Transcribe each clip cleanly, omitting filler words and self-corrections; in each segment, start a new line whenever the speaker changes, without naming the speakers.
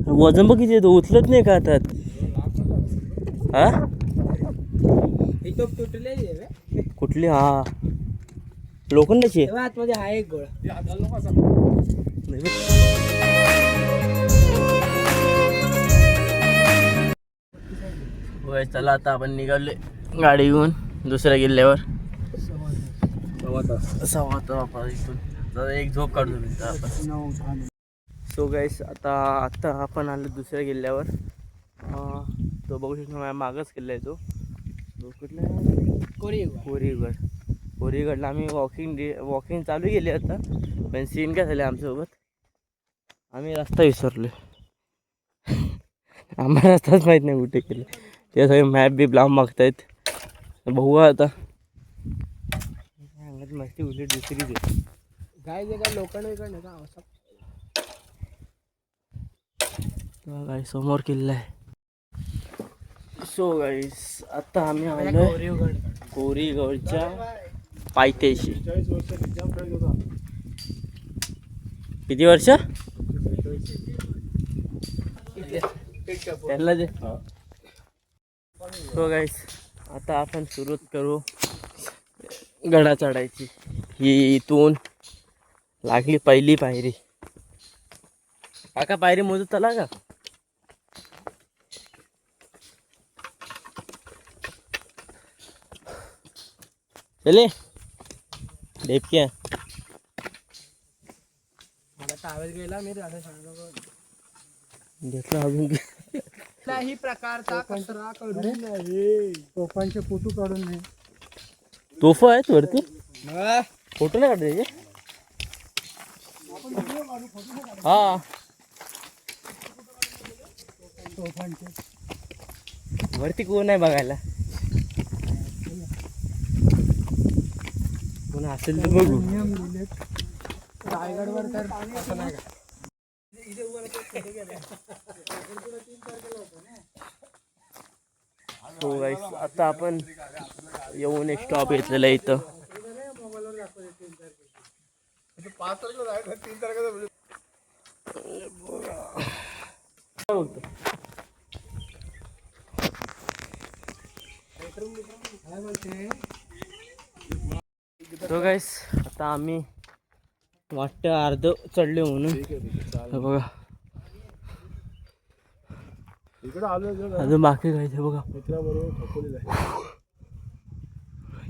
वजन बघ किती तो उचलत नाही का आता. हा कुठली? हा लोखंडाची आतमध्ये आहे एक गोळा. चला आता आपण निघाले गाडी घेऊन दुसऱ्या किल्ल्यावर. सव्वा तास इथून एक झोप काढून आपण. सो गाईस आता आपण आलो दुसऱ्या किल्ल्यावर. तो बघू शकतो माझ्या मागच किल्ला आहे तो कुठला? कोरीगडला आम्ही वॉकिंग चालू केली आता. पण सीन काय झाले आमच्यासोबत, आम्ही रस्ता विसरलो. आम्हाला रस्ताच माहीत नाही कुठे केलं. ते सगळे मॅप बी लांब मागतायत. बघू आता मस्ती उलट दुसरीच आहे. काय जे काय लोकांना काय समोर किल्ला आहे. सो गाईस आता आम्ही आलो कोरीगडच्या पायथ्याशी. किती वर्ष त्याला जे. सो गाईस आता आपण सुरुवात करू गडा चढायची. ही इथून लागली पहिली पायरी. काका पायरी मोजत चला का? चले डेपक्या मला तावेल गेला मी घेतला अजून कुठल्याही प्रकारचा कचरा करून नाही. तोफांचे फोटो काढून नाही. तोफा आहेत वरती, फोटो नाही काढायचे. हा तोफांचे वरती कोण आहे बघायला? कोण असेल तर बघू. रायगडवर तर असं नाही का. हो गाईस आता आपण येऊन एक स्टॉप घेतलेला आहे इथं. तो गाईस आता आम्ही वाटतं अर्ध चढले म्हणून बघा. अजून बाकी जायचं बघा.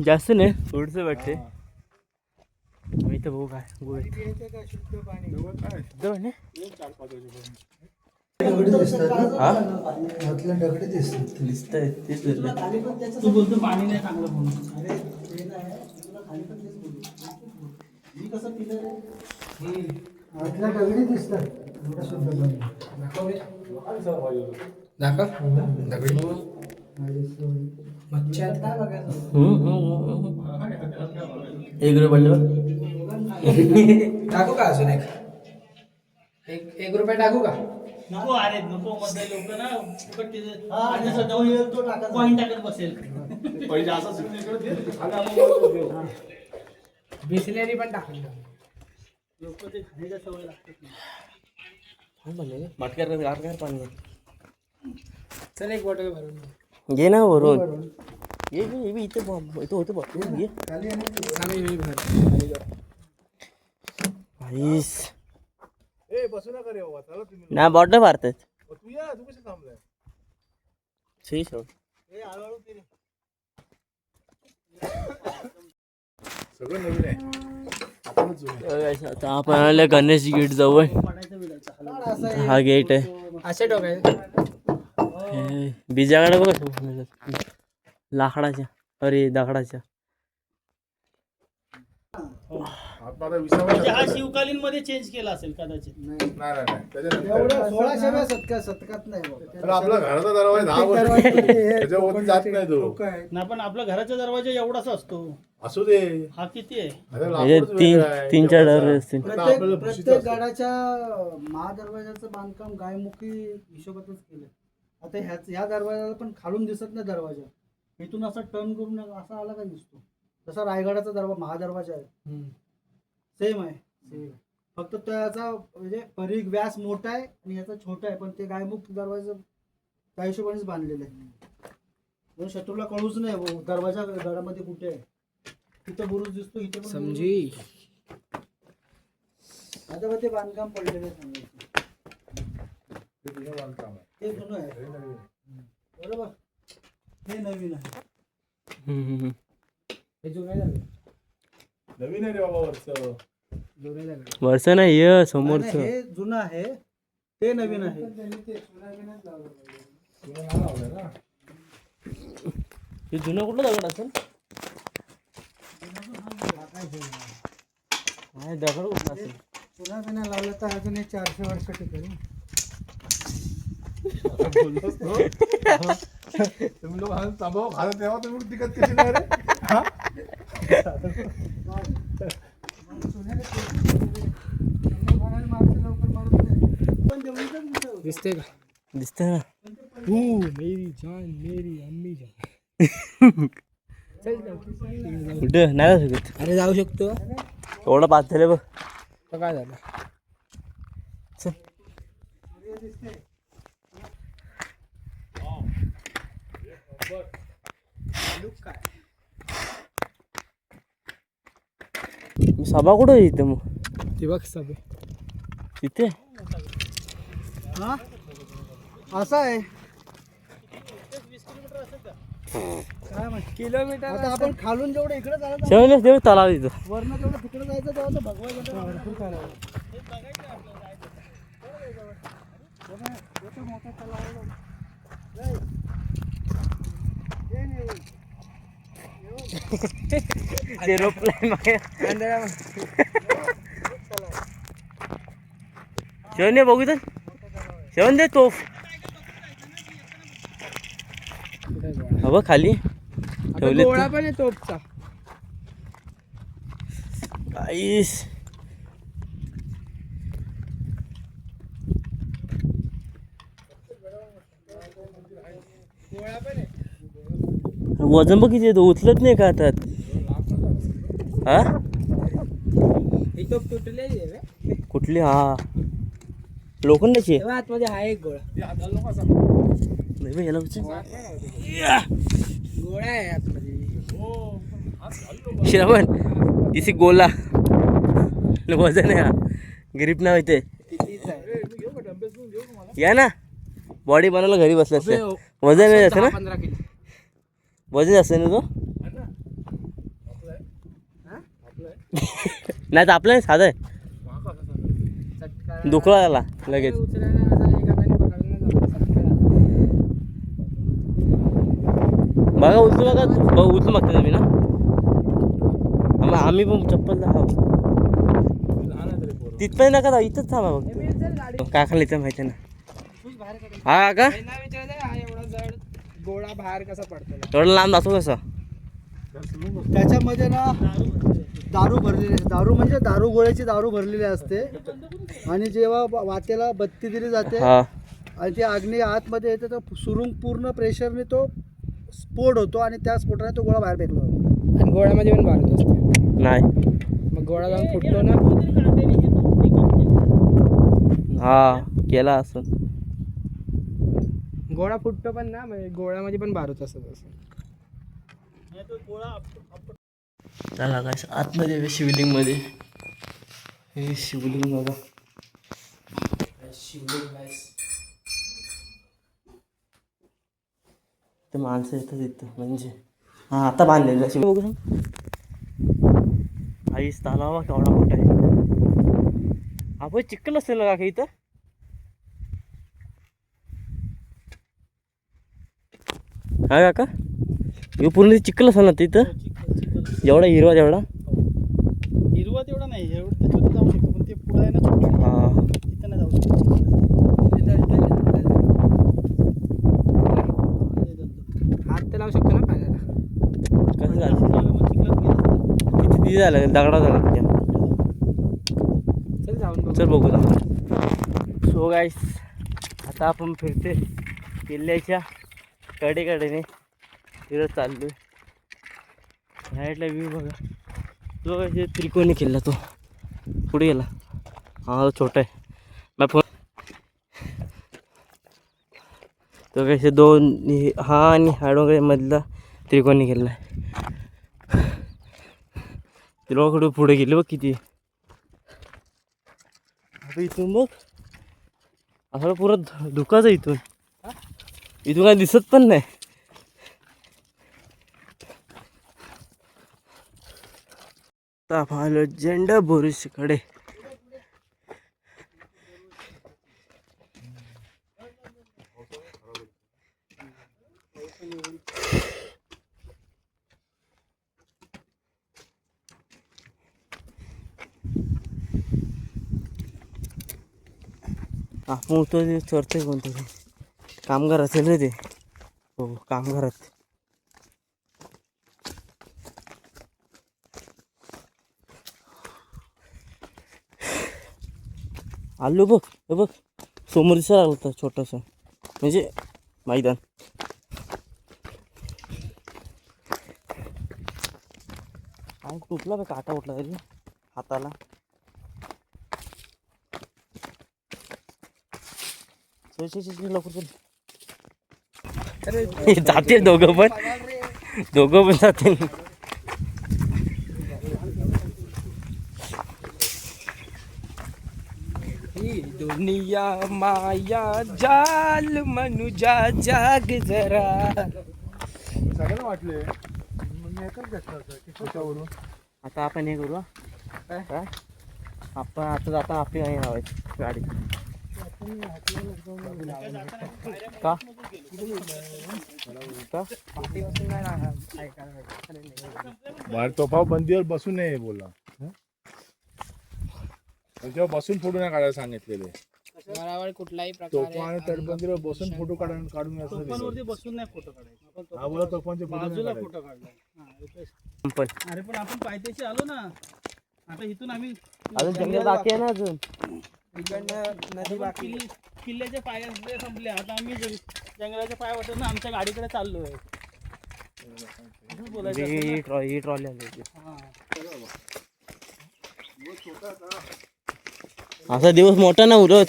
जास्त नाही थोडस वाटते. इथं बघू काय तू बोलतो पाणी नाही चांगलं म्हणून. दगडी दिसतात. एक रुपये टाकू का? अजून एक रुपये टाकू का? नको अरे नको. मध्ये लोक ना पॉइंट टाकत बसेल. बिसलेरी पण टाकून लोक ते खाण्याच्या सवय लागतात. मटक्यात गार पाणी. चल एक बॉटल भरून घे ना. भरून ये इथे होतं बघ. घे ना बॉटल मारतात. सगळं नवीन आहे. आता आपण आले गणेश गेट जवळ. हा गेट आहे. असे बीजाकडे बघा लाकडाच्या, अरे दगडाच्या. हा शिवकालीन मध्ये चेंज केला असेल कदाचित. शतकात नाही. आपला घराचा दरवाजा नाही पण आपला घराचा दरवाजा एवढाच असतो. असू दे. हा किती आहे? तीन चार दरवाजे असतील. प्रत्येक गडाच्या महादरवाजाचं बांधकाम गायमुखी हिशोबातच केलं. आता ह्या दरवाजाला पण खालून दिसत नाही दरवाजा. इथून असा टर्न करून असा आला का दिसतो. तसा रायगडाचा महादरवाजा आहे. सेम आहे. फक्त त्याचा म्हणजे परिघ व्यास मोठा आहे आणि याचा छोटा आहे, पण ते गायमुख दरवाजा त्या हिशोबानेच बांधलेलं आहे. शत्रूला कळूच नाही भाऊ दरवाजा गडामध्ये कुठे आहे. तिथं बुरुज दिसतो, इथे पण समजी आता ते बांधकाम पडलेलं आहे. ते जुनं आहे बरोबर, हे नवीन आहे. हे जुनं आहे, नवीन आहे रे बाबा.
वर्ष नाही हे समोरच.
हे जुनं आहे, ते नवीन आहे.
हे जुनं कुठलं दगड असेल? नाही दगड कुठला असेल?
पुन्हा बिना लावलं तर अजून 400 वर्ष टिकेल. तुम्ही लोक तांबाव खात तेव्हा तुम्ही टिकत कशी नाही रे?
दिसते का? दिसते ना.
मेरी जान मेरी अम्मी जान.
कुठं नाही जाऊ शकत.
अरे जाऊ शकतो.
एवढं पाच झाले बघ.
काय झालं?
चल. सभा कुठं आहे इथं मग?
ते बघ सभा
तिथे.
हा असं आहे. काय माहिती किलोमीटर. आता आपण खालून जेवढं इकडे जायचं
देव तलाव तिथं.
वरनं जेवढं तिकडे जायचं तेव्हा तर भगवान मोठा तलाव.
शेवण दे बघू तर. शेवण दे तोफ. हवं खाली ठेवले.
गोळा पण आहे तोफचा.
काहीच वजन बघ किती उचलत नाही का आता. हा कुठली? हा लोखंडाची
आतमध्ये आहे एक गोळा.
नाही बघ याला
गोळा आहे आतमध्ये.
श्रवण इसी गोला वजन आहे. हा ग्रीप नाव इथे या ना. बॉडी बनायला घरी बसला असते. वजन नाही जास्त ना.
15 किलो
वजन असतं ना तो. नाही तर आपलं साधं आहे. दुखला झाला लगेच. बघा उचलू बघा. उचलू मागता तुम्ही ना. आम्ही पण चप्पल तिथपर्यंत नका. इथंच थांबा बघ. काकाला इथं माहिती आहे ना. हा का
गोळा बाहेर कसा पडतो.
एवढं लांब असतो कसं.
त्याच्यामध्ये ना दारू भरलेली. दारू म्हणजे दारू गोळ्याची दारू भरलेली असते. आणि जेव्हा वाटेला बत्ती दिली जाते आणि ती अग्नी आतमध्ये येते तर सुरुंग पूर्ण प्रेशरने तो स्फोट होतो आणि त्या स्फोटाने तो गोळा बाहेर फेकला जातो. आणि गोळ्यामध्ये पण भारत असते.
नाही
मग गोळा जाऊन फुटतो ना.
हा केला असं.
गोळा फुटतो पण ना. म्हणजे गोळ्यामध्ये पण भारत असत असं.
चला काय आतमध्ये शिवलिंग मध्ये. हे शिवलिंग बघा. ते माणसं येतात इथं म्हणजे. हा आता बांधलेलं शिव बघू. आईस तलावा केवढा मोठा आहे. आपण चिखल असेल ना का इथं. हा काका हे पूर्ण चिखल असेल ना तिथं. एवढा हिरवा तेवढा.
हिरवा तेवढा नाही. एवढं त्याच्यावर जाऊ शकतो पण ते पुढे आहे ना.
हा
तिथं नाही जाऊ शकतो. हात तर लावू शकतो ना पाण्याला.
कसं झालं किती झालं दगडा झाला.
चल जाऊन
चल बघू जा. सो गाईस आता आपण फिरते किल्ल्याच्या कडेकडेने फिरत चाललोय. ह्या साईडला व्ह्यू बघा. तो त्रिकोणी किल्ला तो पुढे गेला. हा छोटा आहे मैं फोन तो कैसे दोन हा आणि हा डोंगर मधला त्रिकोणी गेला आहे. तिला कुठे पुढे गेले बघ किती. आता इथून बघ असं पुरं धुकाच आहे इथून. इथून काय दिसत पण नाही. आलो झेंडा बोरीसकडे. आपण तो चढतोय कोणतरी कामगार असेल रे ते. हो कामगारात. आलो बघ हे बघ समोर दिसायला लागलं होतं छोटंसं म्हणजे मैदान. काय तुटला बघ काटा उठला तरी हाताला. लवकर जाते दोघं पण जाते. दुनिया माया जाल मनुजा जाग जरा.
सगळ्यांना वाटले
आता आपण हे करू काय आपण आता जाता आपली काही लावायची गाडी का
बाहेर तोफा बंदीवर बसू नये बोला. जेव्हा बसून फोटो नाही काढायला सांगितलेले.
कुठलाही
तोफा आणि तटबंदीवर बसून फोटो काढून
बसून नाही फोटो काढायचे.
हा बोला तोफांचे
बाजूला फोटो काढला. अरे पण आपण पायथ्याशी आलो ना. आता इथून आम्ही
अजून जंगल बाकी आहे ना अजून.
नदी बाकी किल्ल्याच्या पाया संपले. आता आम्ही जंगलाच्या पाया वाटत ना आमच्या गाडीकडे चाललोय.
ही ट्रॉली आली. असा दिवस मोठा ना उरत.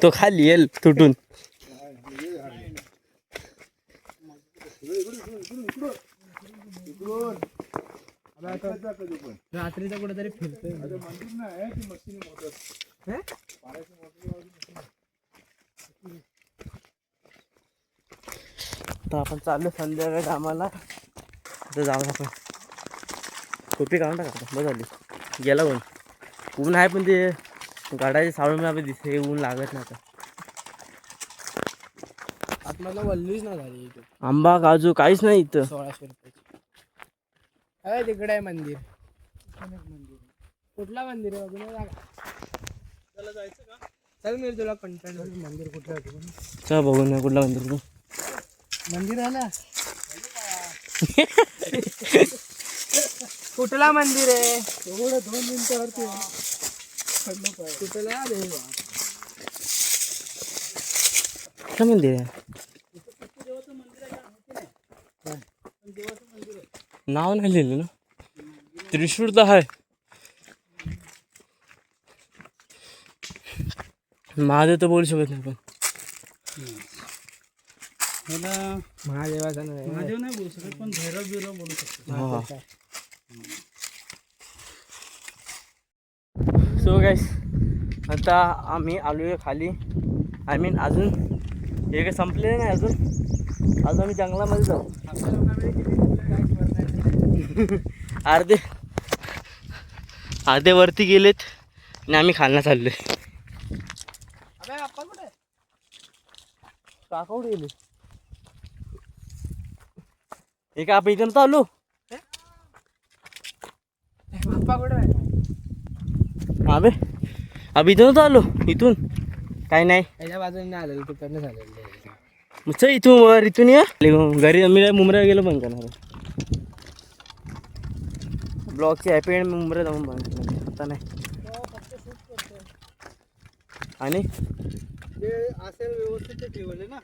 तो खाली येईल तुटून.
रात्रीचा कुठेतरी फिरतोय.
तर आपण चाललो संध्याकाळी आम्हाला. आता जाऊ आपण. टोपी काढून टाका बस झाली. गेला ऊन. ऊन आहे पण ते गाड्याच्या सावळीमध्ये आपण दिसते ऊन लागत नाही. आता
आतमध्ये वल्लीच नाही झाली.
आंबा काजू काहीच नाही इथं.
1600 रुपये. तिकडे आहे मंदिर. कुठला मंदिर आहे त्याला जायचं का? चल मी तुला कंटेंट. मंदिर कुठलं आहे?
चल बघून ना कुठला मंदिर तू.
मंदिर आहे ना. कुठला मंदिर आहे? एवढं 2 मिनिटावरती कुठला
काय मंदिर आहे? नाव नाही लिहिलं ना. त्रिशूळ तर आहे. महादेव तर बोलू शकत नाही पण
महादेवाचा महादेव नाही बोलू शकत पण भैरव बिरव बोलू शकतो.
सो गाईस आता आम्ही आलो आहे खाली. आय मीन अजून हे काही संपलेलं नाही. अजून आम्ही जंगलामध्ये जाऊ. अर्धे वरती गेलेत आणि आम्ही खालना चाललोय. काका कुठे गेले? हे का आपण इथून तर आलो. अबे अब इथून तर आलो. इथून काही नाही.
त्याच्या बाजूने नाही आलेलं तिकडनं झालेलं.
मग चल इथून वर इथून या घरी. मी मुंबईला गेलो बंद करणार. ब्लॉगची हॅपी एंड मुंबईला जाऊन बंद करणार आता नाही. आणि
ते असेल व्यवस्थित ते ठेवले ना.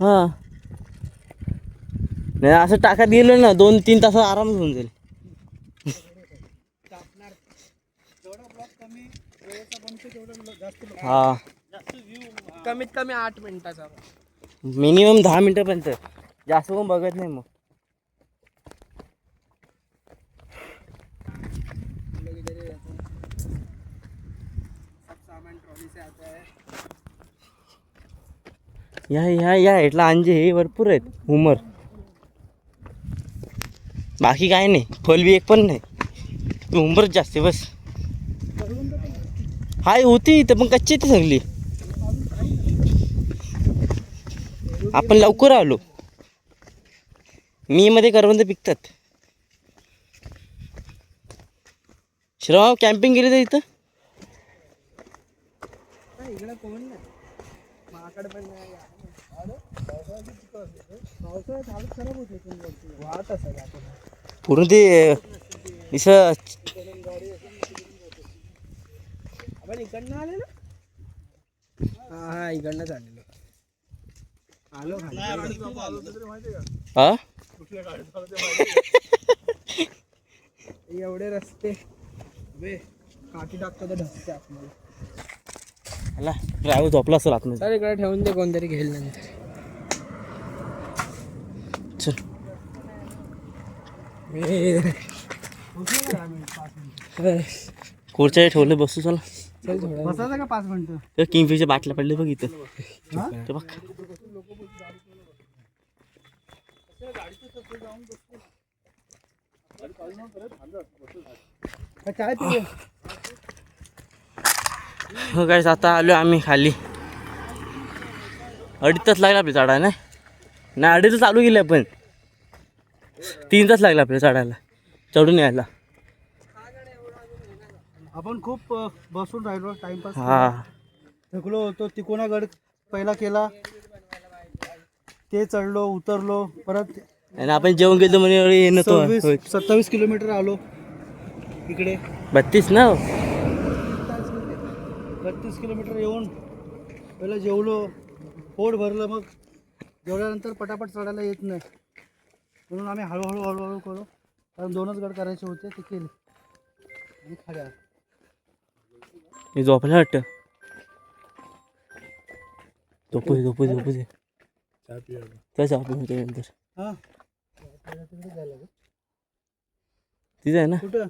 हां नाही असं टाकात गेलं ना 2-3 तास आराम होऊन जाईल.
तापणार जेवढा ब्लॉक कमी वेळेचा बनतो तेवढं जास्त
हा
जास्त व्ह्यू कमीत कमी 8 मिनिटाचा.
मिनिमम 10 मिनिटापर्यंत जास्त कोण बघत नाही मग.
सामान ट्रॉली से आता है.
या इथला अंजे हे भरपूर आहेत उमर. बाकी काय नाही फल बी एक पण नाही उमरच जास्त बस. हाय होती इथं पण कच्ची ती सगळी. आपण लवकर आलो. मी मध्ये करवंद पिकतात. श्राव कॅम्पिंग गेले तर इथं
इकडे कोण नाही माकड पण नाही. पावसाळ्यात हालत खराब होते वाहत असेल
पूर्ण ते इसं
आपण इकडनं आले ना. हा इकडनं आलेलो आलो
हा
एवढे रस्ते बे काठी टाकतो तर ढसते आपल्याला.
आला ड्रायव्हर झोपला असेल आतमध्ये.
सर इकडे ठेवून दे कोणतरी घेईल नंतर.
चल खुर्च्या ठेवले बसू चला.
बसायचं का 5 मिनिटं.
किंगफिशच्या बाटल्या पडले बघ इथं ते बघ.
काय पिऊ.
हो काय आता आलो आम्ही खाली. 2.5 तास लागला आपल्या चढायला. नाही 2.5 तास चालू गेले पण 3 तास लागला आपल्या चढायला चढून यायला.
आपण खूप बसून राहिलो टाइमपास.
हा
थकलो होतो. तिकोनागड पहिला केला ते चढलो उतरलो परत.
आणि आपण जेवण केलं म्हणे ये नव्हतो.
27 किलोमीटर आलो इकडे.
32 ना
32 किलोमीटर येऊन पहिला जेवलो पोट भरलं. मग जेवल्यानंतर पटापट चढायला येत नाही म्हणून आम्ही हळूहळू करू. कारण 2च गड करायचे होते ते केले. आणि खाड्या
हे झोपलं वाटतं. झोपू दे चहा पिऊ नंतर.
हां
तिथं आहे ना
कुठं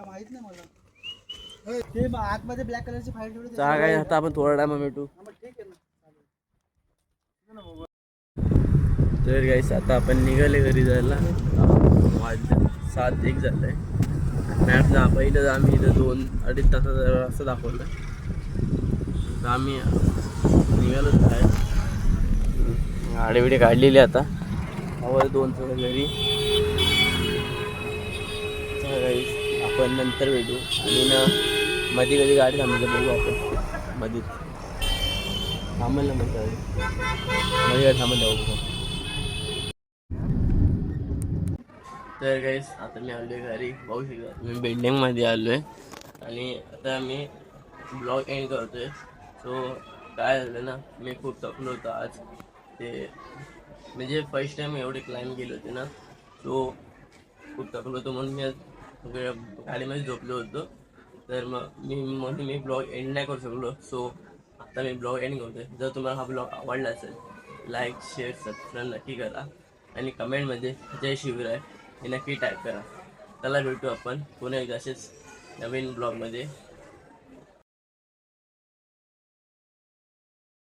माहित नाही मला. ते आतमध्ये ब्लॅक कलरची फाईल ठेवली.
चहा काय आता आपण थोडा टाइम भेटू.
ठीक आहे ना.
तर गाईस आता आपण निघाले घरी जायला. वाजले 7:01 झालंय. मॅप पहिलं आम्ही इथं 2-2.5 तासाचा रस्ता दाखवला. तर आम्ही निघालोच आहे. गाडी बिडी काढलेली आता हवं 2 सगळं घरी. आपण नंतर भेटू. आणि ना मध्ये कधी गाडी थांबली बघू आपण. मध्ये थांबेल ना मध्ये गाडी थांबेल बघू. तर गाईस आता मी आलो आहे घरी. पाहू शकता मी बिल्डिंगमध्ये आलो आहे. आणि आता मी ब्लॉग एंड करतो आहे. सो काय झालं ना मी खूप थकलो होतो आज. ते म्हणजे फर्स्ट टाईम एवढे क्लाइंब गेले होते ना. सो खूप थकलो होतो म्हणून मी गाडीमध्ये झोपलो होतो. तर मग मी ब्लॉग एंड नाही करू शकलो. सो आता मी ब्लॉग एंड करतो आहे. जर तुम्हाला हा ब्लॉग आवडला असेल लाईक शेअर सबस्क्राईब नक्की करा. आणि कमेंटमध्ये जय शिवराय हे नक्की टाईप करा. त्याला भेटू आपण पुन्हा एकदा असेच नवीन ब्लॉगमध्ये.